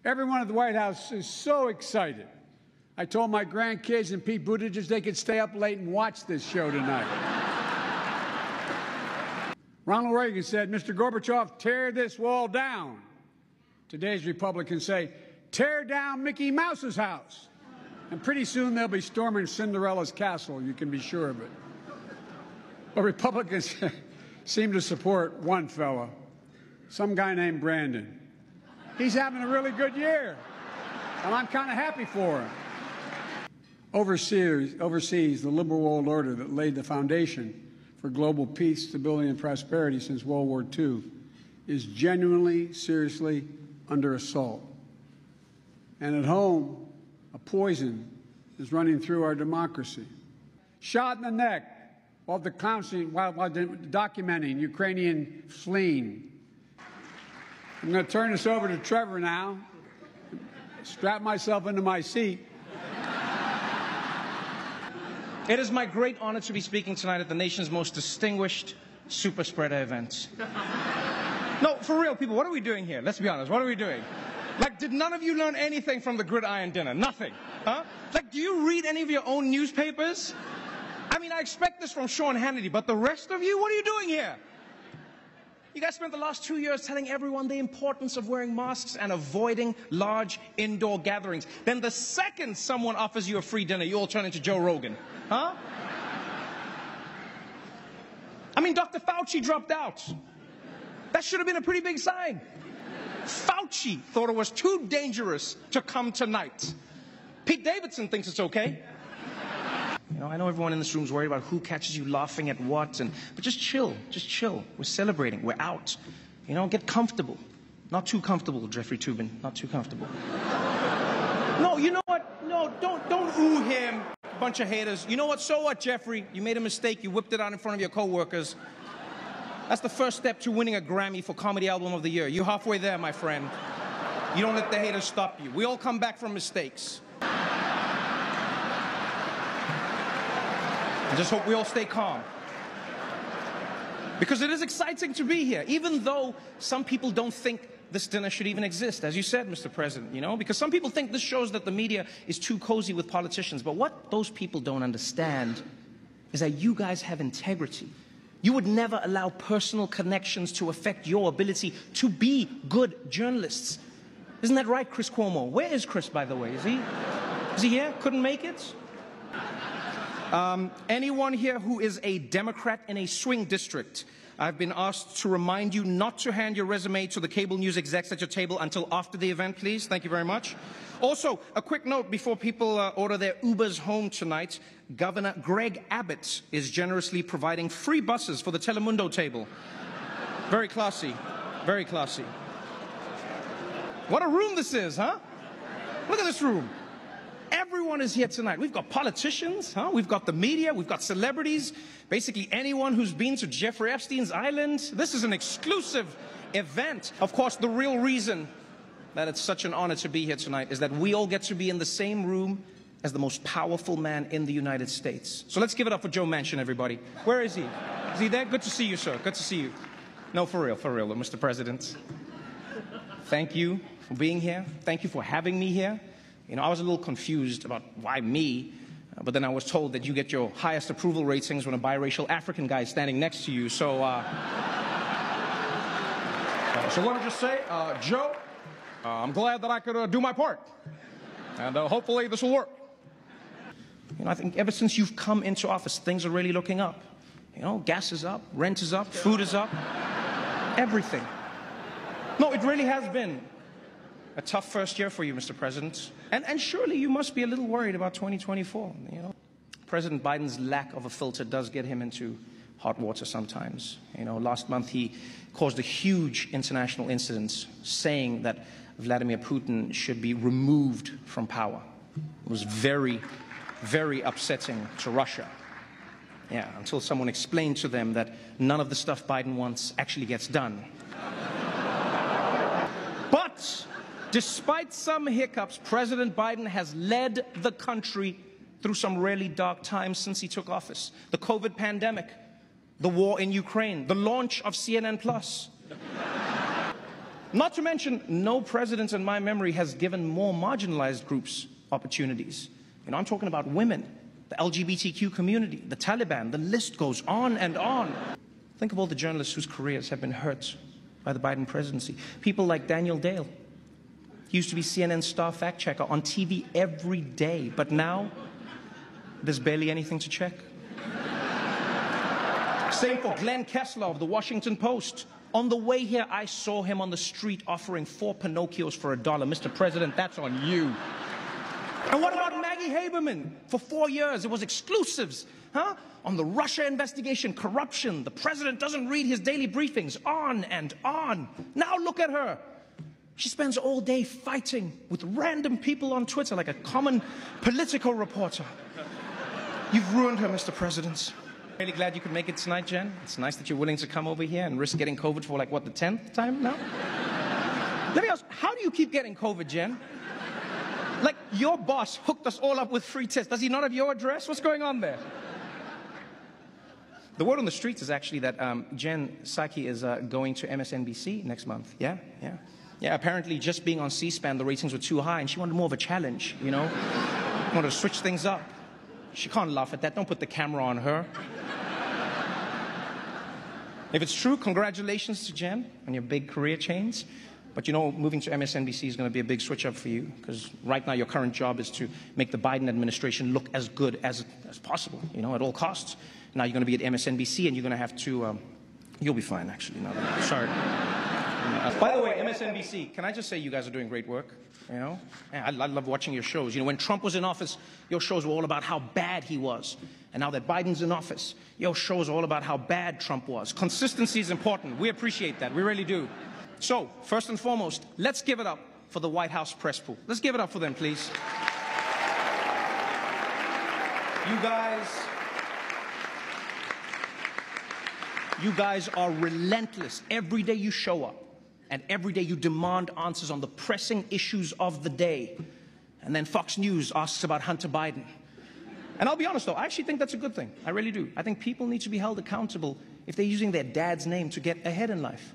Everyone at the White House is so excited. I told my grandkids and Pete Buttigieg they could stay up late and watch this show tonight. Ronald Reagan said, "Mr. Gorbachev, tear this wall down." Today's Republicans say, "Tear down Mickey Mouse's house." And pretty soon they'll be storming Cinderella's castle, you can be sure of it. But Republicans seem to support one fella, some guy named Brandon. He's having a really good year, and I'm kind of happy for him. Overseas, the liberal world order that laid the foundation for global peace, stability, and prosperity since World War II is genuinely, seriously under assault. And at home, a poison is running through our democracy. Shot in the neck while documenting Ukrainian fleeing. I'm going to turn this over to Trevor now. Strap myself into my seat. It is my great honor to be speaking tonight at the nation's most distinguished super spreader event. No, for real, people, what are we doing here? Let's be honest, what are we doing? Like, did none of you learn anything from the gridiron dinner? Nothing, huh? Like, do you read any of your own newspapers? I mean, I expect this from Sean Hannity, but the rest of you, what are you doing here? You guys spent the last 2 years telling everyone the importance of wearing masks and avoiding large indoor gatherings. Then the second someone offers you a free dinner, you all turn into Joe Rogan. Huh? I mean, Dr. Fauci dropped out. That should have been a pretty big sign. Fauci thought it was too dangerous to come tonight. Pete Davidson thinks it's okay. You know, I know everyone in this room is worried about who catches you laughing at what, but just chill, just chill. We're celebrating, we're out. You know, get comfortable. Not too comfortable, Jeffrey Toobin, not too comfortable. No, you know what? No, don't ooh him, bunch of haters. You know what? So what, Jeffrey? You made a mistake, you whipped it out in front of your coworkers. That's the first step to winning a Grammy for Comedy Album of the Year. You're halfway there, my friend. You don't let the haters stop you. We all come back from mistakes. I just hope we all stay calm. Because it is exciting to be here, even though some people don't think this dinner should even exist, as you said, Mr. President, you know, because some people think this shows that the media is too cozy with politicians. But what those people don't understand is that you guys have integrity. You would never allow personal connections to affect your ability to be good journalists. Isn't that right, Chris Cuomo? Where is Chris, by the way? Is he here? Couldn't make it? Anyone here who is a Democrat in a swing district, I've been asked to remind you not to hand your resume to the cable news execs at your table until after the event, please. Thank you very much. Also, a quick note before people order their Ubers home tonight. Governor Greg Abbott is generously providing free buses for the Telemundo table. Very classy, very classy. What a room this is, huh? Look at this room. Everyone is here tonight. We've got politicians, huh? We've got the media, we've got celebrities, basically anyone who's been to Jeffrey Epstein's island. This is an exclusive event. Of course, the real reason that it's such an honor to be here tonight is that we all get to be in the same room as the most powerful man in the United States. So let's give it up for Joe Manchin, everybody. Where is he? Is he there? Good to see you, sir. Good to see you. No, for real, Mr. President. Thank you for being here. Thank you for having me here. You know, I was a little confused about why me, but then I was told that you get your highest approval ratings when a biracial African guy is standing next to you. So let me just say, Joe, I'm glad that I could do my part, and hopefully this will work. You know, I think ever since you've come into office, things are really looking up. You know, gas is up, rent is up, food is up, everything. No, it really has been a tough first year for you, Mr. President. And surely you must be a little worried about 2024, you know. President Biden's lack of a filter does get him into hot water sometimes. You know, last month he caused a huge international incident saying that Vladimir Putin should be removed from power. It was very, very upsetting to Russia. Yeah, until someone explained to them that none of the stuff Biden wants actually gets done. But despite some hiccups, President Biden has led the country through some really dark times since he took office. The COVID pandemic, the war in Ukraine, the launch of CNN+. Not to mention, no president in my memory has given more marginalized groups opportunities. You know, I'm talking about women, the LGBTQ community, the Taliban, the list goes on and on. Think of all the journalists whose careers have been hurt by the Biden presidency. People like Daniel Dale. He used to be CNN's star fact checker on TV every day, but now there's barely anything to check. Same for Glenn Kessler of the Washington Post. On the way here, I saw him on the street offering 4 Pinocchios for $1. Mr. President, that's on you. And what about Maggie Haberman? For 4 years, it was exclusives, huh? On the Russia investigation, corruption, the president doesn't read his daily briefings, on and on. Now look at her. She spends all day fighting with random people on Twitter like a common political reporter. You've ruined her, Mr. President. Really glad you could make it tonight, Jen. It's nice that you're willing to come over here and risk getting COVID for, like, what, the 10th time now? Let me ask, how do you keep getting COVID, Jen? Like, your boss hooked us all up with free tests. Does he not have your address? What's going on there? The word on the streets is actually that Jen Psaki is going to MSNBC next month. Yeah, apparently just being on C-SPAN, the ratings were too high, and she wanted more of a challenge, you know? Wanted to switch things up. She can't laugh at that. Don't put the camera on her. If it's true, congratulations to Jen on your big career change. But you know, moving to MSNBC is going to be a big switch up for you, because right now your current job is to make the Biden administration look as good as possible, you know, at all costs. Now you're going to be at MSNBC, and you're going to have to, you'll be fine, actually. No, sorry. By the way, MSNBC, can I just say you guys are doing great work, you know? Yeah, I love watching your shows. You know, when Trump was in office, your shows were all about how bad he was. And now that Biden's in office, your shows are all about how bad Trump was. Consistency is important. We appreciate that. We really do. So, first and foremost, let's give it up for the White House press pool. Let's give it up for them, please. You guys are relentless. Every day you show up, and every day you demand answers on the pressing issues of the day. And then Fox News asks about Hunter Biden. And I'll be honest, though, I actually think that's a good thing. I really do. I think people need to be held accountable if they're using their dad's name to get ahead in life.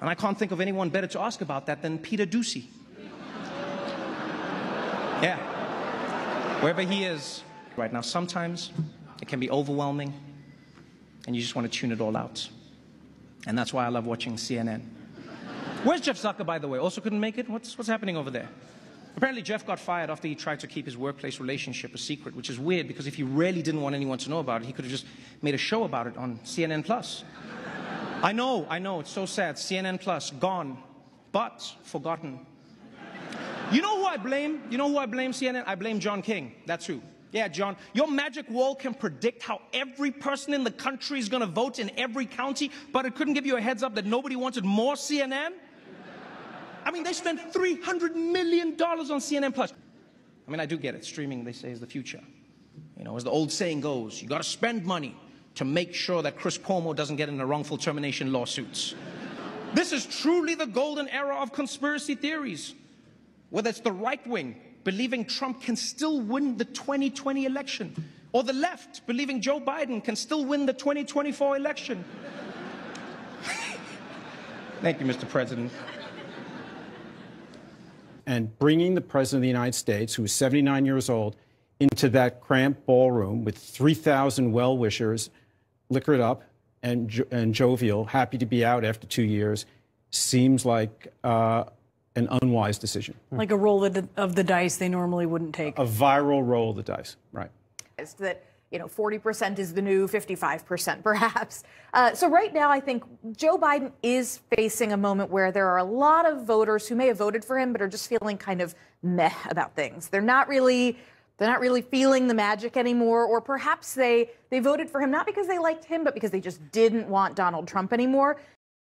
And I can't think of anyone better to ask about that than Peter Doocy. Yeah. Wherever he is right now, sometimes it can be overwhelming, and you just want to tune it all out. And that's why I love watching CNN. Where's Jeff Zucker, by the way? Also couldn't make it? What's happening over there? Apparently Jeff got fired after he tried to keep his workplace relationship a secret, which is weird, because if he really didn't want anyone to know about it, he could have just made a show about it on CNN+. I know, it's so sad. CNN+, gone, but forgotten. You know who I blame? You know who I blame, CNN? I blame John King. That's who. Yeah, John, your magic wall can predict how every person in the country is going to vote in every county, but it couldn't give you a heads up that nobody wanted more CNN? I mean, they spent $300 million on CNN+. I mean, I do get it. Streaming, they say, is the future. You know, as the old saying goes, you got to spend money to make sure that Chris Cuomo doesn't get into wrongful termination lawsuits. This is truly the golden era of conspiracy theories. Whether it's the right wing believing Trump can still win the 2020 election, or the left believing Joe Biden can still win the 2024 election. Thank you, Mr. President. And bringing the President of the United States, who is 79 years old, into that cramped ballroom with 3,000 well-wishers, liquored up and jovial, happy to be out after 2 years, seems like an unwise decision. Like a roll of the dice they normally wouldn't take. A viral roll of the dice, right. That, you know, 40% is the new 55%, perhaps. So right now, I think Joe Biden is facing a moment where there are a lot of voters who may have voted for him, but are just feeling kind of meh about things. They're not really feeling the magic anymore, or perhaps they voted for him not because they liked him, but because they just didn't want Donald Trump anymore.